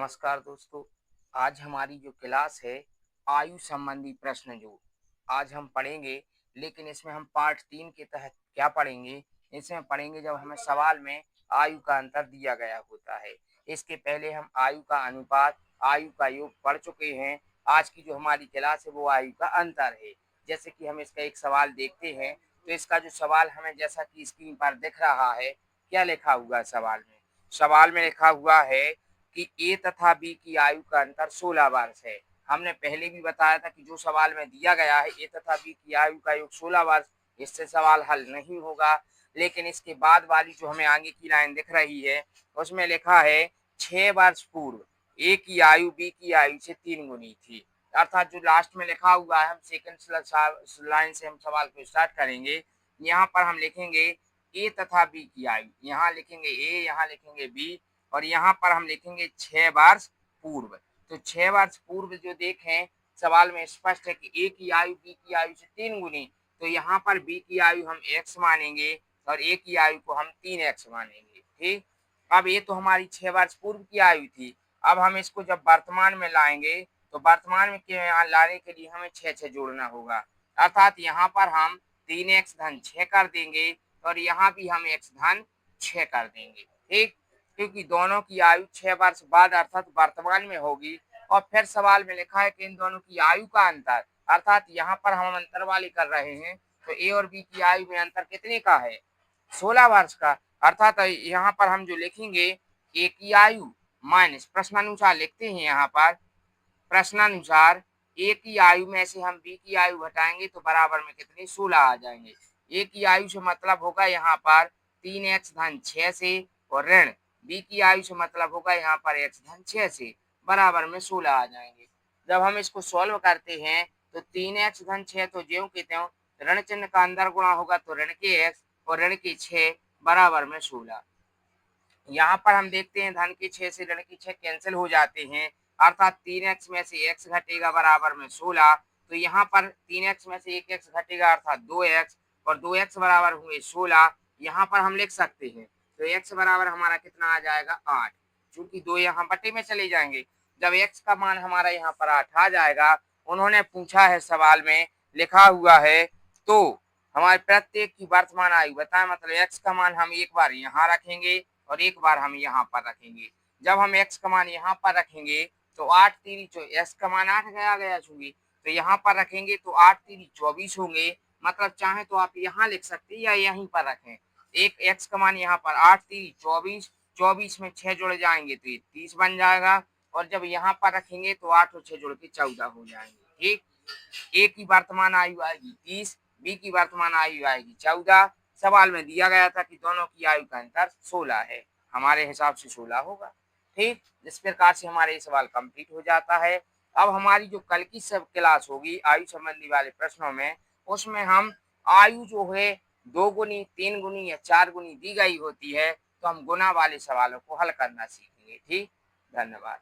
नमस्कार दोस्तों। आज हमारी जो क्लास है आयु संबंधी प्रश्न जो आज हम पढ़ेंगे, लेकिन इसमें हम पार्ट 3 के तहत क्या पढ़ेंगे? इसमें पढ़ेंगे जब हमें सवाल में आयु का अंतर दिया गया होता है। इसके पहले हम आयु का अनुपात, आयु का योग पढ़ चुके हैं। आज की जो हमारी क्लास है वो आयु का अंतर है। जैसे कि हम इसका एक सवाल देखते हैं, तो इसका जो सवाल हमें जैसा कि स्क्रीन पर दिख रहा है, क्या लिखा हुआ है सवाल में? सवाल में लिखा हुआ है कि ए तथा बी की आयु का अंतर 16 वर्ष है। हमने पहले भी बताया था कि जो सवाल में दिया गया है ए तथा बी की आयु का योग 16 वर्ष, इससे सवाल हल नहीं होगा। लेकिन इसके बाद वाली जो हमें आगे की लाइन दिख रही है, उसमें लिखा है 6 वर्ष पूर्व ए की आयु बी की आयु से 3 गुनी थी। अर्थात जो लास्ट में लिखा हुआ है, हम सेकंड लाइन से हम सवाल को स्टार्ट करेंगे। यहाँ पर हम लिखेंगे ए तथा बी की आयु, यहाँ लिखेंगे ए, यहाँ लिखेंगे बी, और यहाँ पर हम लिखेंगे 6 वर्ष पूर्व। तो 6 वर्ष पूर्व जो देखें, सवाल में स्पष्ट है कि ए की आयु बी की आयु से 3 गुनी, तो यहाँ पर बी की आयु हम x मानेंगे और ए की आयु को हम 3x मानेंगे। ठीक, अब ये तो हमारी 6 वर्ष पूर्व की आयु थी। अब हम इसको जब वर्तमान में लाएंगे, तो वर्तमान में लाने के लिए हमें 6 जोड़ना होगा। अर्थात यहाँ पर हम 3x धन 6 कर देंगे और यहाँ भी हम x धन 6 कर देंगे। ठीक, क्योंकि दोनों की आयु 6 वर्ष बाद अर्थात वर्तमान में होगी। और फिर सवाल में लिखा है कि इन दोनों की आयु का अंतर, अर्थात यहाँ पर हम अंतर वाली कर रहे हैं, तो ए और बी की आयु में अंतर कितने का है? 16 वर्ष का। अर्थात यहाँ पर हम जो लिखेंगे ए की आयु माइनस, प्रश्नानुसार लिखते हैं यहाँ पर, प्रश्नानुसार ए की आयु में से हम बी की आयु घटाएंगे तो बराबर में कितने? 16 आ जाएंगे। ए की आयु से मतलब होगा यहाँ पर 3x धन 6 से, और ऋण बी की आयु से मतलब होगा यहाँ पर x धन 6 से, बराबर में 16 आ जाएंगे। जब हम इसको सॉल्व करते हैं तो 3x धन 6 तो ज्यों के त्यों, ऋण चिन्ह का अंदर गुणा होगा तो ऋण के x और ऋण के 6 बराबर में 16। यहाँ पर हम देखते हैं धन के 6 से ऋण के 6 कैंसिल हो जाते हैं, अर्थात 3x में से x घटेगा बराबर में 16। तो यहाँ पर 3x में से 1x घटेगा अर्थात 2x, और 2x बराबर हुए 16। यहाँ पर हम लिख सकते हैं तो x बराबर हमारा कितना आ जाएगा? 8। चूंकि 2 यहाँ बटे में चले जाएंगे, जब x का मान हमारा यहाँ पर 8 आ जाएगा, उन्होंने पूछा है सवाल में लिखा हुआ है, तो हमारे प्रत्येक की वर्तमान आयु बताएं, मतलब x का मान हम एक बार यहाँ रखेंगे और एक बार हम यहाँ पर रखेंगे। जब हम x का मान यहाँ पर रखेंगे तो 8 3 x का मान 8 गया चूंकि, तो यहाँ पर रखेंगे तो 8 3 24 होंगे। मतलब चाहे तो आप यहाँ लिख सकते हैं या यहीं पर रखें। एक x का मान यहाँ पर 8 3 24, 24 में 6 जुड़ जाएंगे तो ये 30 बन जाएगा, और जब यहाँ पर रखेंगे तो 8 और 6 जुड़ के 14 हो जाएंगे। ठीक, ए की वर्तमान आयु आएगी 30, बी की वर्तमान आयु आएगी 14। सवाल में दिया गया था कि दोनों की आयु का अंतर 16 है, हमारे हिसाब से 16 होगा। ठीक, इस प्रकार से हमारे ये सवाल कंप्लीट हो जाता है। अब हमारी जो कल की सब क्लास होगी आयु संबंधी वाले प्रश्नों में, उसमें हम आयु जो है 2 गुनी, 3 गुनी या 4 गुनी दी गई होती है, तो हम गुना वाले सवालों को हल करना सीखेंगे। ठीक, धन्यवाद।